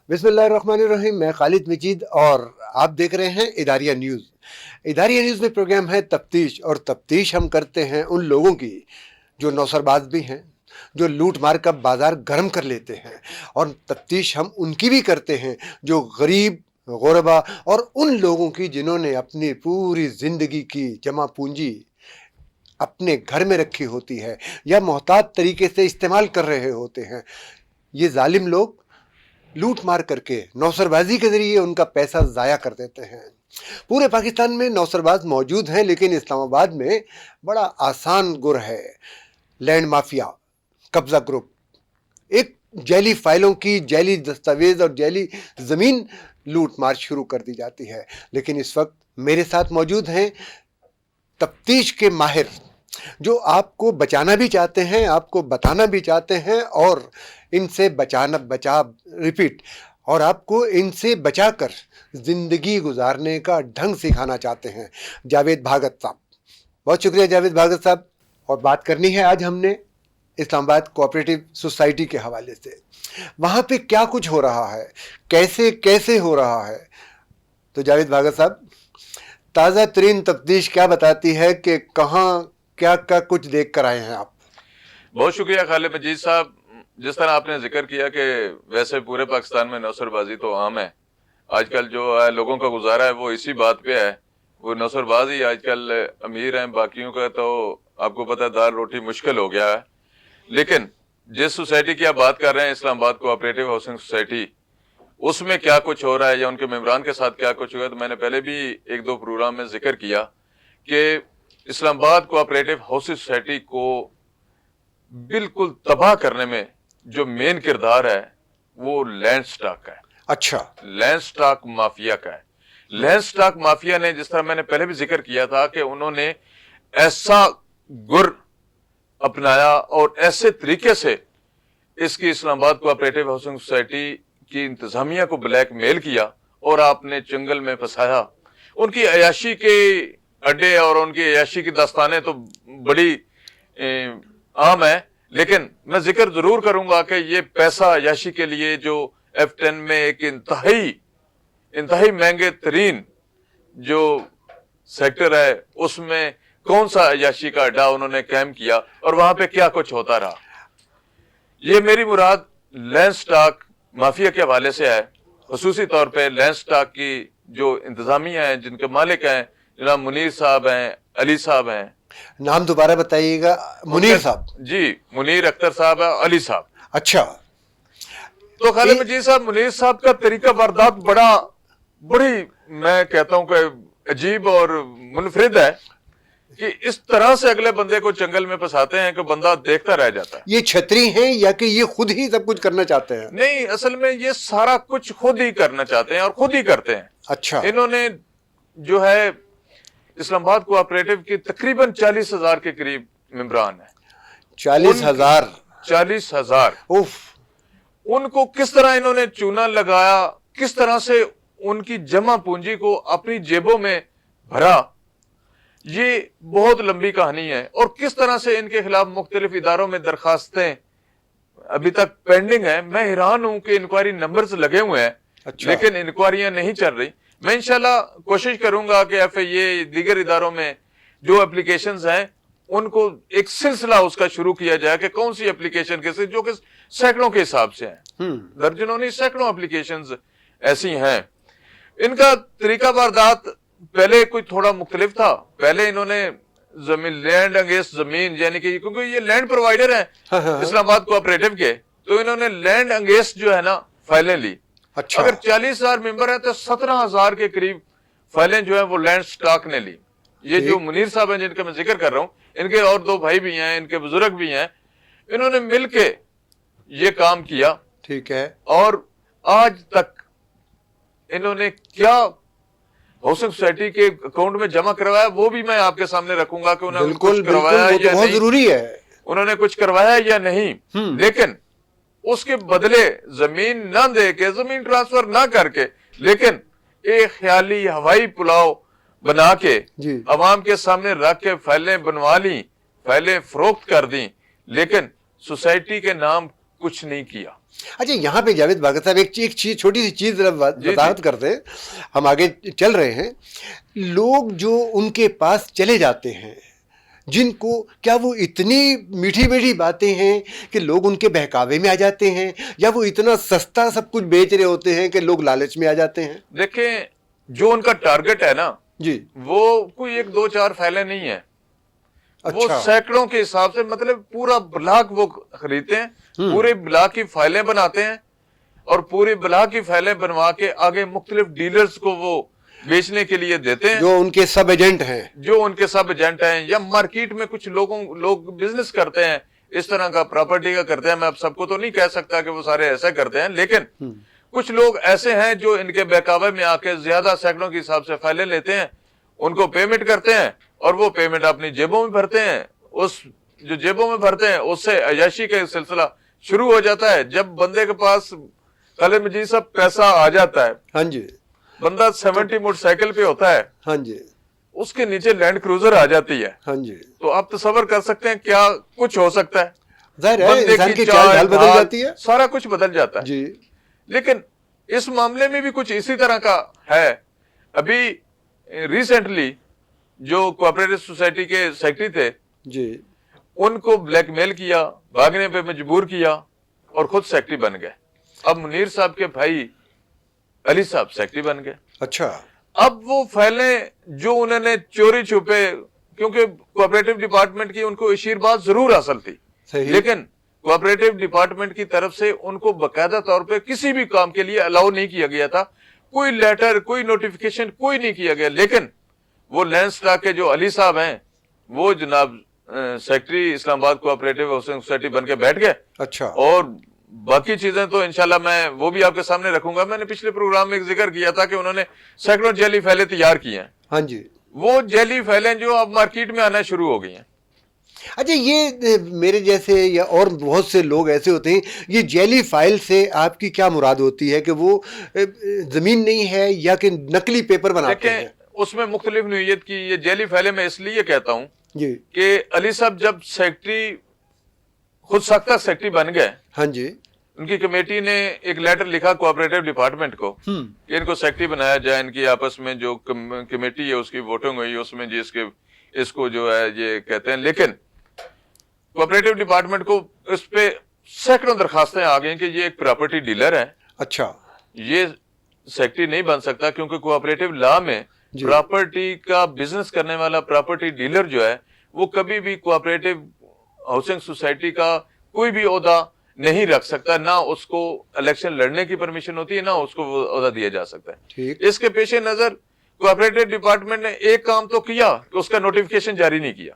बिस्मिल्लाहिर्रहमानिर्रहीम। मैं खालिद मजीद और आप देख रहे हैं इदारिया न्यूज़। इदारिया न्यूज़ में प्रोग्राम है तफ्तीश, और तफ्तीश हम करते हैं उन लोगों की जो नौसरबाज भी हैं, जो लूट मार का बाज़ार गर्म कर लेते हैं, और तफ्तीश हम उनकी भी करते हैं जो गरीब, गुरबा और उन लोगों की जिन्होंने अपनी पूरी ज़िंदगी की जमा पूंजी अपने घर में रखी होती है या मोहतात तरीके से इस्तेमाल कर रहे होते हैं। ये जालिम लोग लूट मार करके नौसरबाजी के ज़रिए उनका पैसा ज़ाया कर देते हैं। पूरे पाकिस्तान में नौसरबाज मौजूद हैं, लेकिन इस्लामाबाद में बड़ा आसान गुर है। लैंड माफिया, कब्ज़ा ग्रुप, एक जैली फाइलों की जैली दस्तावेज़ और जैली ज़मीन लूट मार शुरू कर दी जाती है। लेकिन इस वक्त मेरे साथ मौजूद हैं तफ्तीश के माहिर, जो आपको बचाना भी चाहते हैं, आपको बताना भी चाहते हैं, और इनसे और आपको इनसे बचाकर ज़िंदगी गुजारने का ढंग सिखाना चाहते हैं। जावेद भागत साहब, बहुत शुक्रिया जावेद भागत साहब। और बात करनी है आज हमने इस्लामाबाद कोऑपरेटिव सोसाइटी के हवाले से। वहाँ पे क्या कुछ हो रहा है, कैसे कैसे हो रहा है। तो जावेद भागत साहब, ताज़ा तरीन तफ्तीश क्या बताती है कि कहाँ क्या क्या कुछ देख कर आए हैं आप? बहुत शुक्रिया खालिद मजीद साहब। जिस तरह आपने जिक्र किया कि वैसे पूरे पाकिस्तान में नौसरबाजी तो आम है। आजकल जो है लोगों का गुजारा है वो इसी बात पे है, वो नौसरबाजी आजकल अमीर हैं, बाकियों का तो आपको पता है दाल रोटी मुश्किल हो गया है। लेकिन जिस सोसाइटी की आप बात कर रहे हैं, इस्लामाबाद कोऑपरेटिव हाउसिंग सोसाइटी, उसमें क्या कुछ हो रहा है या उनके मेंबरान के साथ क्या कुछ हुआ है, तो मैंने पहले भी एक दो प्रोग्राम में जिक्र किया कि इस्लामाबाद कोऑपरेटिव हाउसिंग सोसाइटी को बिल्कुल तबाह करने में जो मेन किरदार है वो लैंड स्टॉक का है। अच्छा, लैंड स्टॉक माफिया का है। लैंड स्टॉक माफिया ने, जिस तरह मैंने पहले भी जिक्र किया था कि उन्होंने ऐसा गुर अपनाया और ऐसे तरीके से इसकी इस्लामाबाद कोऑपरेटिव हाउसिंग सोसाइटी की इंतजामिया को ब्लैकमेल किया और आपने चंगल में फंसाया। उनकी अयाशी के अड्डे और उनकी अयाशी की दास्तानें तो बड़ी आम है, लेकिन मैं जिक्र जरूर करूंगा कि ये पैसा अयाशी के लिए जो F10 में एक इंतहाई महंगे तरीन जो सेक्टर है, उसमें कौन सा अयाशी का अड्डा उन्होंने कायम किया और वहां पे क्या कुछ होता रहा। ये मेरी मुराद लैंड स्टॉक माफिया के हवाले से है। खुसूसी तौर पे लैंड स्टॉक की जो इंतजामिया है, जिनके मालिक हैं जनाब मुनीर साहब हैं, अली साहब हैं। नाम दोबारा बताइएगा। मुनीर साहब जी, मुनीर अख्तर साहब है, अली साहब। अच्छा, तो खालिद मजीद साहब, मुनीर साहब का तरीका वारदात बड़ी मैं कहता हूं कि अजीब और मुनफरिद है कि इस तरह से अगले बंदे को जंगल में फंसाते हैं कि बंदा देखता रह जाता है। ये छतरी हैं या कि ये खुद ही सब कुछ करना चाहते हैं? नहीं, असल में ये सारा कुछ खुद ही करना चाहते हैं और खुद ही करते हैं। अच्छा, इन्होंने जो है इस्लामाबाद कोऑपरेटिव की तकरीबन 40,000 के करीब मेंबरान है। 40,000? 40,000। उफ। उनको किस तरह इन्होंने चूना लगाया, किस तरह से उनकी जमा पूंजी को अपनी जेबों में भरा, ये बहुत लंबी कहानी है। और किस तरह से इनके खिलाफ मुख्तलिफ इदारों में दरखास्तें अभी तक पेंडिंग है। मैं हैरान हूं कि इंक्वायरी नंबर्स लगे हुए हैं। अच्छा। लेकिन इंक्वायरियां नहीं चल रही। मैं इंशाल्लाह कोशिश करूंगा कि FIA दीगर इदारों में जो एप्लीकेशंस हैं उनको एक सिलसिला उसका शुरू किया जाए कि कौन सी एप्लीकेशन कैसे, जो कि सैकड़ों के हिसाब से हैं, दर्जनों नहीं सैकड़ों एप्लीकेशंस ऐसी हैं। इनका तरीका वारदात पहले कोई थोड़ा मुख्तलिफ था। पहले इन्होंने जमीन, लैंड अगेंस्ट जमीन, यानी कि क्योंकि ये लैंड प्रोवाइडर है इस्लामाबाद कोऑपरेटिव के, तो इन्होंने लैंड अगेंस्ट जो है ना फाइलें ली। अच्छा। अगर 40,000 मेंबर है तो 17,000 के करीब फाइलें जो है वो लैंड स्टॉक ने ली। ये जो मुनीर साहब हैं जिनका मैं जिक्र कर रहा हूं, इनके और दो भाई भी हैं, इनके बुजुर्ग भी हैं, इन्होंने मिलके ये काम किया। ठीक है। और आज तक इन्होंने क्या हाउसिंग सोसाइटी के अकाउंट में जमा करवाया वो भी मैं आपके सामने रखूंगा कि उन्होंने कुछ करवाया या बहुत जरूरी है, उन्होंने कुछ करवाया या नहीं। लेकिन उसके बदले जमीन ना दे के, जमीन ट्रांसफर ना करके, लेकिन एक ख्याली हवाई पुलाव बना के अवाम के सामने रख के फाइलें बनवा ली, फाइलें फरोख्त कर दी, लेकिन सोसाइटी के नाम कुछ नहीं किया। अच्छा, यहाँ पे जावेद भगत साहब एक चीज, छोटी सी चीज जी, वजाहत करते हैं, हम आगे चल रहे हैं। लोग जो उनके पास चले जाते हैं, जिनको, क्या वो इतनी मीठी मीठी बातें हैं कि लोग उनके बहकावे में आ जाते हैं, या वो इतना सस्ता सब कुछ बेच रहे होते हैं कि लोग लालच में आ जाते हैं? देखें, जो उनका टारगेट है ना जी, वो कोई 1 2 4 फाइलें नहीं है। वो अच्छा, सैकड़ों के हिसाब से, मतलब पूरा ब्लॉक वो खरीदते हैं, पूरे ब्लॉक की फाइलें बनाते हैं और पूरी ब्लॉक की फाइलें बनवा के आगे मुख्तलिफ डीलर्स को वो बेचने के लिए देते हैं, जो उनके सब एजेंट हैं। जो उनके सब एजेंट हैं। या मार्केट में कुछ लोग बिजनेस करते हैं, इस तरह का प्रॉपर्टी का करते हैं। मैं अब सबको तो नहीं कह सकता कि वो सारे ऐसा करते हैं, लेकिन कुछ लोग ऐसे हैं जो इनके बहकावे में आके ज्यादा सैकड़ों के हिसाब से फाइलें लेते हैं, उनको पेमेंट करते हैं और वो पेमेंट अपनी जेबों में भरते हैं। उस जो जेबों में भरते हैं उससे अय्याशी का सिलसिला शुरू हो जाता है। जब बंदे के पास खालिद मजीद साहब पैसा आ जाता है, हाँ जी, बंदा 70 मोटरसाइकिल पे होता है, हाँ जी, उसके नीचे लैंड क्रूजर आ जाती है, हाँ जी, तो आप तसव्वुर कर सकते हैं क्या कुछ हो सकता है। जाहिर है बंदे इंसान की की चाल ढाल बदल ढाल, जाती है। सारा कुछ बदल जाता है जी, लेकिन इस मामले में भी कुछ इसी तरह का है। अभी रिसेंटली जो कोऑपरेटिव सोसाइटी के सेक्रेटरी थे, जी, उनको ब्लैकमेल किया, भागने पे मजबूर किया और खुद सेक्रेटरी बन गए। अब मुनीर साहब के भाई अली साहब सेक्रेटरी बन गए। अच्छा, अब वो फाइलें जो उन्होंने चोरी छुपे, क्योंकि कोऑपरेटिव डिपार्टमेंट की उनको आशीर्वाद जरूर हासिल थी, सही, लेकिन कोऑपरेटिव डिपार्टमेंट की तरफ से उनको बकायदा तौर पे किसी भी काम के लिए अलाउ नहीं किया गया था। कोई लेटर, कोई नोटिफिकेशन कोई नहीं किया गया। लेकिन वो लैंड स्टॉक के जो अली साहब हैं, वो जनाब secretary Islamabad cooperative housing society बन के बैठ गए। अच्छा, और बाकी चीजें तो इंशाल्लाह मैं वो भी आपके सामने रखूंगा। मैंने पिछले प्रोग्राम में एक जिक्र किया था कि उन्होंने सैकड़ों जेली फाइलें तैयार की हैं। हाँ जी। वो जेली फाइलें जो अब मार्केट में आना शुरू हो गई हैं। अच्छा, ये मेरे जैसे या और बहुत से लोग ऐसे होते हैं, ये जेली फाइल से आपकी क्या मुराद होती है कि वो जमीन नहीं है या कि नकली पेपर बनाते हैं? उसमें मुख्तलिफ नौइयत की ये जेली फाइलें मैं इसलिए कहता हूं जी, कि अली साहब जब सेक्रेटरी, खुद साख्ता सेक्रेटरी बन गए, हाँ जी, उनकी कमेटी ने एक लेटर लिखा कोऑपरेटिव डिपार्टमेंट को कि इनको सेक्रेटरी बनाया जाए। इनकी आपस में जो कमेटी है उसकी वोटिंग हुई, उसमें जी इसको जो है ये कहते हैं। लेकिन कोऑपरेटिव डिपार्टमेंट को इस पे सैकड़ों दरखास्तें आ गई कि ये एक प्रॉपर्टी डीलर है, अच्छा, ये सेक्रेटरी नहीं बन सकता, क्योंकि कोऑपरेटिव लॉ में प्रॉपर्टी का बिजनेस करने वाला प्रॉपर्टी डीलर जो है वो कभी भी कोऑपरेटिव हाउसिंग सोसाइटी का कोई भी ओहदा नहीं रख सकता, ना उसको इलेक्शन लड़ने की परमिशन होती है, ना उसको वो ओहदा दिया जा सकता है। ठीक, इसके पेश नजर कोऑपरेटिव डिपार्टमेंट ने एक काम तो किया कि उसका नोटिफिकेशन जारी नहीं किया,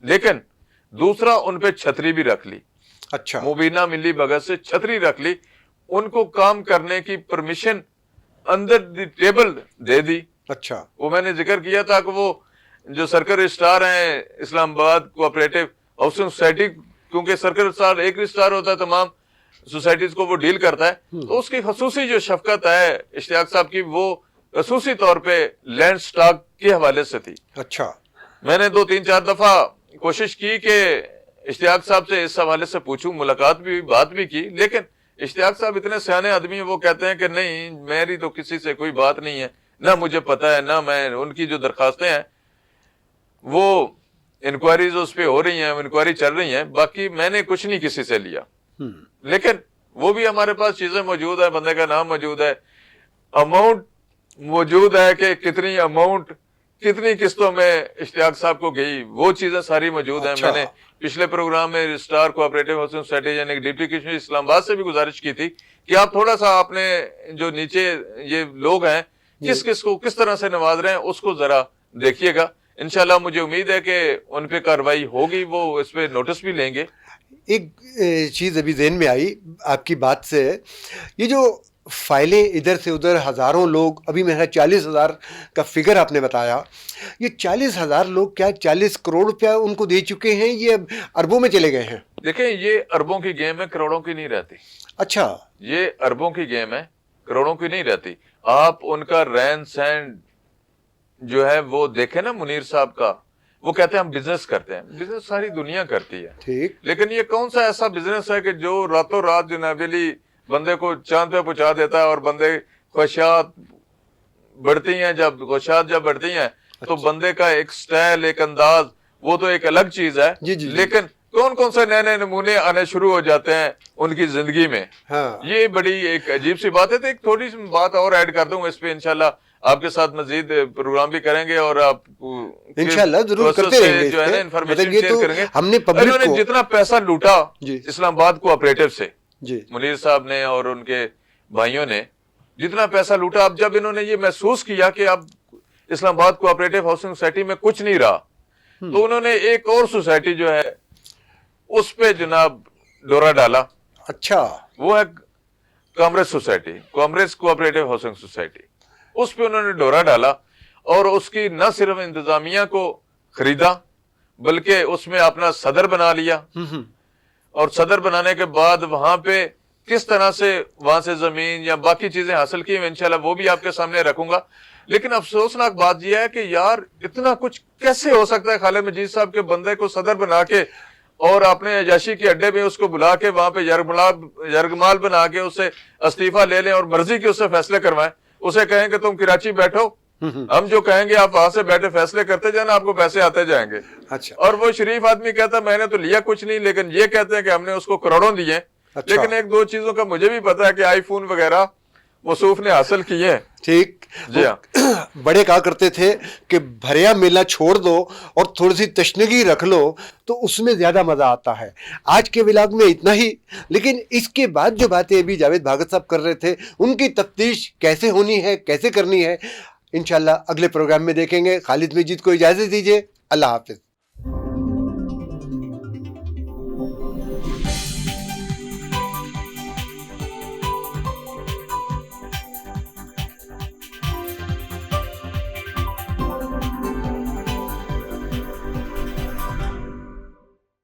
लेकिन दूसरा उन पे छतरी भी रख ली। अच्छा, मुबीना मिली भगत से छतरी रख ली, उनको काम करने की परमिशन अंदर द टेबल दे दी। अच्छा, वो मैंने जिक्र किया था कि वो जो सर्कल रजिस्ट्रार हैं इस्लामाबाद कोऑपरेटिव हाउसिंग सोसाइटी, क्योंकि सर्कल रजिस्ट्रार एक रजिस्ट्रार होता है, तमाम सोसाइटीज को वो डील करता है, तो उसकी खसूसी जो शफकत है इश्तियाक साहब की, वो खसूसी तौर पे लैंड स्टॉक के हवाले से थी। अच्छा, मैंने 2 3 4 दफा कोशिश की कि इश्तियाक साहब से इस हवाले से पूछूं, मुलाकात भी हुई, बात भी की, लेकिन इश्तियाक साहब इतने सियाने आदमी हैं, वो कहते हैं कि नहीं, मेरी तो किसी से कोई बात नहीं है, ना मुझे पता है, ना मैं, उनकी जो दरखास्तें हैं वो इंक्वायरीज उस पे हो रही हैं, इंक्वायरी चल रही हैं, बाकी मैंने कुछ नहीं किसी से लिया। लेकिन वो भी हमारे पास चीजें मौजूद है, बंदे का नाम मौजूद है, अमाउंट मौजूद है कि कितनी अमाउंट कितनी किस्तों में इश्तियाक साहब को गई, वो चीजें सारी मौजूद हैं। मैंने पिछले प्रोग्राम में रजिस्ट्रार कोऑपरेटिव हाउसिंग सोसाइटी यानी डिप्टी कमिश्नर इस्लामाबाद से भी गुजारिश की थी कि आप थोड़ा सा आपने जो नीचे ये लोग हैं किस को किस तरह से नवाज रहे हैं उसको जरा देखिएगा। इंशाल्लाह मुझे उम्मीद है कि उन पे कार्रवाई होगी, वो इस पे नोटिस भी लेंगे। एक चीज़ अभी ज़हन में आई आपकी बात से, ये जो फाइलें इधर से उधर हज़ारों लोग, अभी मेरा 40,000 का फिगर आपने बताया, ये 40,000 लोग क्या 40 करोड़ रुपया उनको दे चुके हैं, ये अरबों में चले गए हैं? देखें, ये अरबों की गेम है, करोड़ों की नहीं रहती। अच्छा, ये अरबों की गेम है, करोड़ों की नहीं रहती। आप उनका रहन सहन जो है वो देखें ना, मुनीर साहब का, وہ کہتے ہیں ہم بزنس کرتے ہیں. بزنس ساری دنیا کرتی ہے, ٹھیک, لیکن یہ کون سا ایسا بزنس ہے کہ جو راتوں رات جناب علی بندے کو چاند پہ پہنچا دیتا ہے, اور بندے خواہشات بڑھتی ہیں, خواہشات جب بڑھتی ہیں تو بندے کا ایک سٹائل, ایک انداز, وہ تو ایک الگ چیز ہے. لیکن کون سے نئے نئے نمونے آنے شروع ہو جاتے ہیں ان کی زندگی میں, یہ بڑی ایک عجیب سی بات ہے. تو ایک تھوڑی سی بات اور ایڈ کر دوں اس پہ, انشاءاللہ آپ کے ساتھ مزید پروگرام بھی کریں گے, اور آپ انشاءاللہ ضرور کرتے رہیں گے, جو ہے نا انفارمیشن شیئر کریں گے. ہم نے انہوں نے جتنا پیسہ لوٹا اسلام آباد کوآپریٹو سے, جی منیر صاحب نے اور ان کے بھائیوں نے جتنا پیسہ لوٹا, اب جب انہوں نے یہ محسوس کیا کہ اب اسلام آباد کوآپریٹو ہاؤسنگ سوسائٹی میں کچھ نہیں رہا, تو انہوں نے ایک اور سوسائٹی جو ہے اس پہ جناب ڈورا ڈالا. اچھا, وہ ہے کامریس سوسائٹی, کامریس کوآپریٹو ہاؤسنگ سوسائٹی. اس پہ انہوں نے ڈورا ڈالا اور اس کی نہ صرف انتظامیہ کو خریدا بلکہ اس میں اپنا صدر بنا لیا, اور صدر بنانے کے بعد وہاں پہ کس طرح سے وہاں سے زمین یا باقی چیزیں حاصل کی, میں انشاءاللہ وہ بھی آپ کے سامنے رکھوں گا. لیکن افسوسناک بات یہ ہے کہ یار اتنا کچھ کیسے ہو سکتا ہے, خالد مجید صاحب کے بندے کو صدر بنا کے اور اپنے عیاشی کے اڈے میں اس کو بلا کے وہاں پہ یرغمال بنا کے اس سے استعفیٰ لے لیں اور مرضی کے اس سے فیصلے کروائیں. اسے کہیں کہ تم کراچی بیٹھو, ہم جو کہیں گے آپ وہاں سے بیٹھے فیصلے کرتے جانا, آپ کو پیسے آتے جائیں گے. اچھا, اور وہ شریف آدمی کہتا ہے میں نے تو لیا کچھ نہیں, لیکن یہ کہتے ہیں کہ ہم نے اس کو کروڑوں دیے. لیکن ایک دو چیزوں کا مجھے بھی پتا ہے کہ آئی فون وغیرہ موصوف نے حاصل کیے ہیں. ٹھیک, جی ہاں, بڑے کہا کرتے تھے کہ بھریا میلہ چھوڑ دو اور تھوڑی سی تشنگی رکھ لو تو اس میں زیادہ مزہ آتا ہے. آج کے ولاگ میں اتنا ہی, لیکن اس کے بعد جو باتیں ابھی جاوید بھاگت صاحب کر رہے تھے ان کی تفتیش کیسے ہونی ہے, کیسے کرنی ہے, انشاءاللہ اگلے پروگرام میں دیکھیں گے. خالد مجید کو اجازت دیجیے, اللہ حافظ.